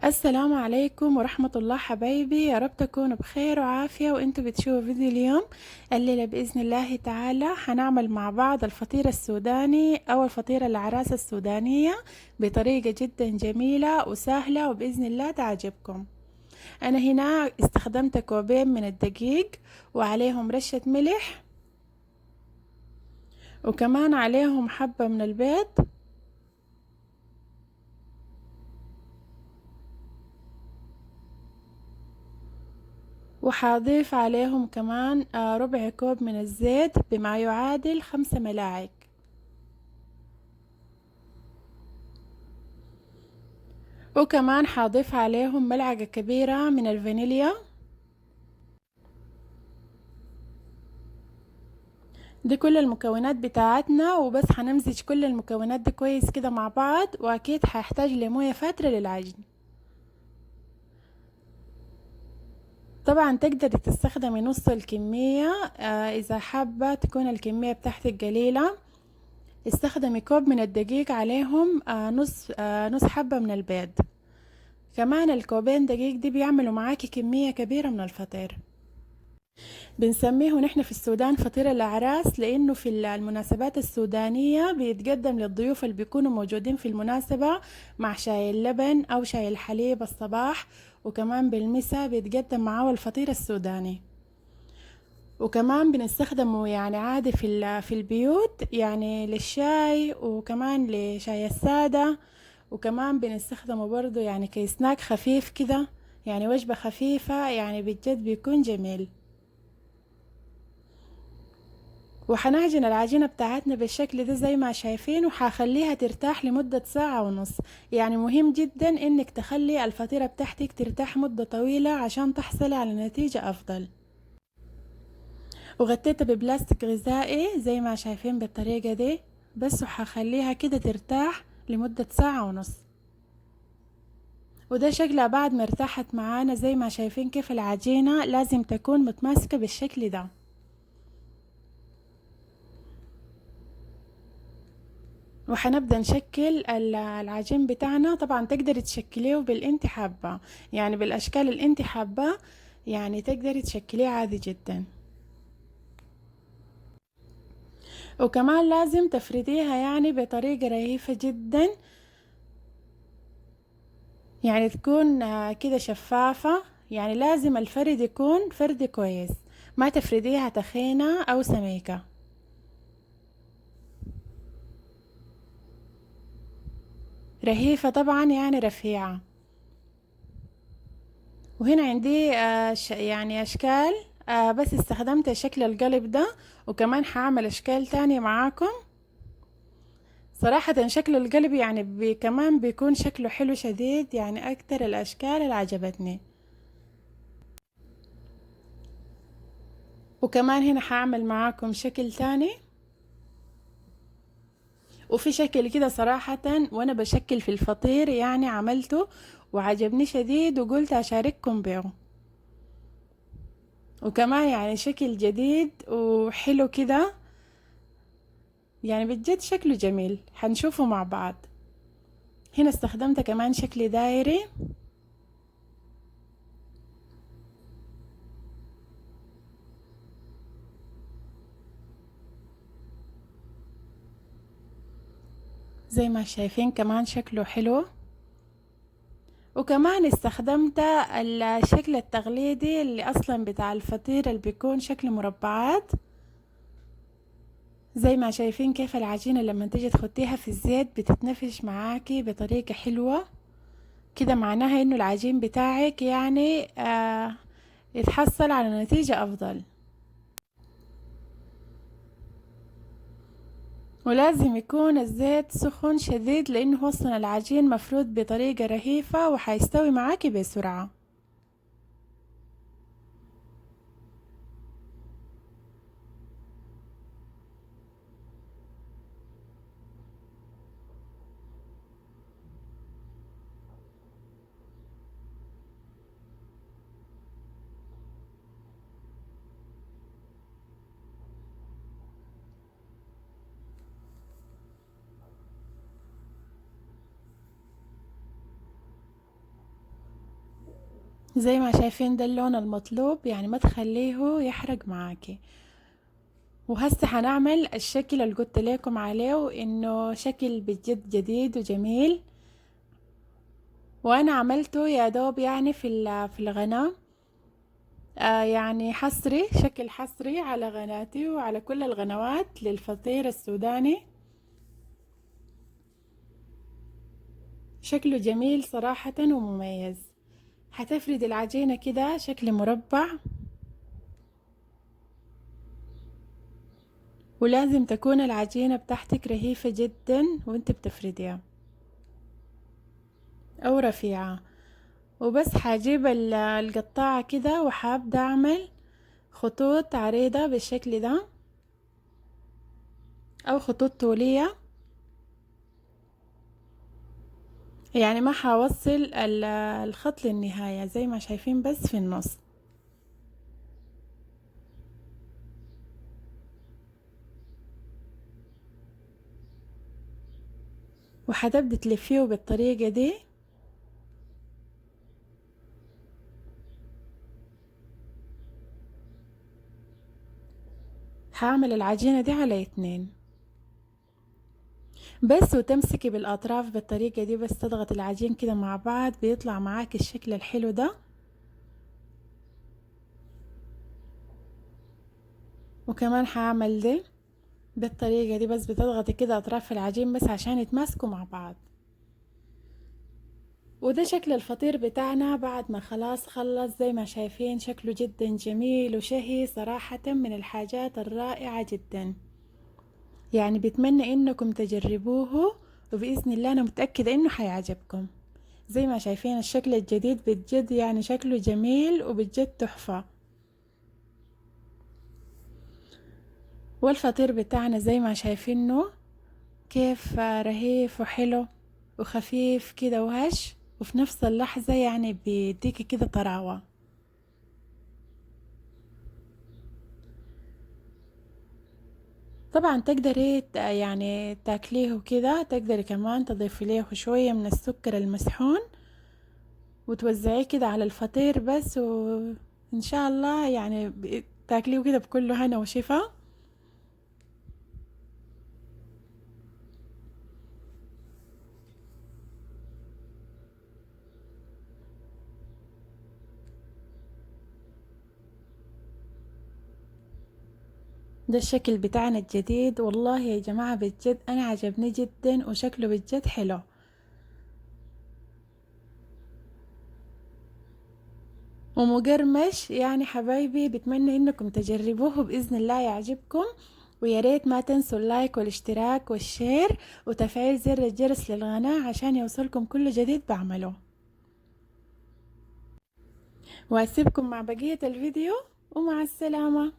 السلام عليكم ورحمة الله حبايبي، يا رب تكونوا بخير وعافية وانتوا بتشوفوا فيديو اليوم. الليلة بإذن الله تعالى هنعمل مع بعض الفطير السوداني أو الفطيرة العراسة السودانية بطريقة جدا جميلة وسهلة وبإذن الله تعجبكم. أنا هنا استخدمت كوبين من الدقيق وعليهم رشة ملح وكمان عليهم حبة من البيض وحاضيف عليهم كمان ربع كوب من الزيت بما يعادل 5 ملاعق. وكمان حاضيف عليهم ملعقة كبيرة من الفانيليا. دي كل المكونات بتاعتنا، وبس هنمزج كل المكونات دي كويس كده مع بعض، واكيد هحتاج لموية فترة للعجن. طبعا تقدري تستخدمي نص الكمية، اذا حابة تكون الكمية بتاعتك قليلة استخدمي كوب من الدقيق عليهم نص حبة من البيض. كمان الكوبين دقيق دي بيعملوا معاكي كمية كبيرة من الفطير. بنسميه نحن في السودان فطير الأعراس، لأنه في المناسبات السودانية بيتقدم للضيوف اللي بيكونوا موجودين في المناسبة مع شاي اللبن أو شاي الحليب الصباح، وكمان بالمساء بيتقدم معاه الفطير السوداني. وكمان بنستخدمه يعني عادي في البيوت، يعني للشاي وكمان لشاي السادة، وكمان بنستخدمه برضو يعني كسناك خفيف كده، يعني وجبة خفيفة، يعني بجد بيكون جميل. وحنعجن العجينة بتاعتنا بالشكل ده زي ما شايفين، وحخليها ترتاح لمدة ساعة ونص. يعني مهم جدا انك تخلي الفطيرة بتاعتك ترتاح مدة طويلة عشان تحصلي على نتيجة افضل. وغطيتها ببلاستيك غذائي زي ما شايفين بالطريقة دي بس، وحخليها كده ترتاح لمدة ساعة ونص. وده شكلها بعد ما ارتاحت معانا زي ما شايفين كيف العجينة لازم تكون متماسكة بالشكل ده. وحنبدأ نشكل العجين بتاعنا. طبعا تقدري تشكليه باللي انت حابة، يعني بالاشكال اللي انت حابة، يعني تقدري تشكليه عادي جدا. وكمان لازم تفرديها يعني بطريقة رهيفة جدا، يعني تكون كده شفافة. يعني لازم الفرد يكون فرد كويس، ما تفرديها تخينة او سميكة. رهيفة طبعا يعني رفيعة. وهنا عندي يعني اشكال، بس استخدمت شكل القلب ده، وكمان هعمل اشكال تانية معاكم. صراحة شكل القلب يعني كمان بيكون شكله حلو شديد، يعني اكتر الاشكال اللي عجبتني. وكمان هنا هعمل معاكم شكل تاني. وفي شكل كده صراحة وانا بشكل في الفطير يعني عملته وعجبني شديد وقلت اشارككم بيه. وكمان يعني شكل جديد وحلو كده، يعني بجد شكله جميل، هنشوفه مع بعض. هنا استخدمت كمان شكل دايري. زي ما شايفين كمان شكله حلو. وكمان استخدمت الشكل التقليدي اللي اصلا بتاع الفطير اللي بيكون شكل مربعات. زي ما شايفين كيف العجينة لما تيجي تحطيها في الزيت بتتنفش معاكي بطريقة حلوة كده، معناها انه العجين بتاعك يعني يتحصل على نتيجة افضل. ولازم يكون الزيت سخن شديد، لانه اصلا العجين مفرود بطريقة رهيفة وحيستوي معاكي بسرعة. زي ما شايفين ده اللون المطلوب، يعني ما تخليه يحرق معاكي. وهسه هنعمل الشكل اللي قلت لكم عليه، انه شكل بجد جديد وجميل، وانا عملته يا دوب يعني في القناة، يعني حصري، شكل حصري على قناتي وعلى كل القنوات للفطير السوداني. شكله جميل صراحة ومميز. هتفرد العجينة كده شكل مربع، ولازم تكون العجينة بتاعتك رهيفة جدا وانت بتفرديها او رفيعة. وبس هجيب القطاعة كده وحابدأ اعمل خطوط عريضة بالشكل ده او خطوط طولية، يعني ما هوصل الخط للنهاية زي ما شايفين، بس في النص. وهتبدأ تلفيه بالطريقة دي. هعمل العجينة دي على 2 بس، وتمسكي بالاطراف بالطريقة دي، بس تضغط العجين كده مع بعض بيطلع معاك الشكل الحلو ده. وكمان هعمل دي بالطريقة دي، بس بتضغطي كده اطراف العجين بس عشان يتماسكوا مع بعض. وده شكل الفطير بتاعنا بعد ما خلاص خلص. زي ما شايفين شكله جدا جميل وشهي صراحة، من الحاجات الرائعة جدا. يعني بتمنى انكم تجربوه، وبإذن الله انا متأكدة انه حيعجبكم. زي ما شايفين الشكل الجديد بجد يعني شكله جميل وبجد تحفة. والفطير بتاعنا زي ما شايفينه كيف رهيف وحلو وخفيف كده وهش، وفي نفس اللحظة يعني بيديكي كده طراوة. طبعا تقدري يعني تاكليه كده، تقدري كمان تضيفي له شوية من السكر المسحون وتوزعيه كده على الفطير بس، وإن شاء الله يعني تاكليه كده بكل هنا وشفا. ده الشكل بتاعنا الجديد، والله يا جماعة بجد أنا عجبني جدا وشكله بجد حلو ومقرمش. يعني حبايبي بتمنى انكم تجربوه بإذن الله يعجبكم. ويا ريت ما تنسوا اللايك والاشتراك والشير وتفعيل زر الجرس للقناة عشان يوصلكم كل جديد بعمله. واسيبكم مع بقية الفيديو، ومع السلامة.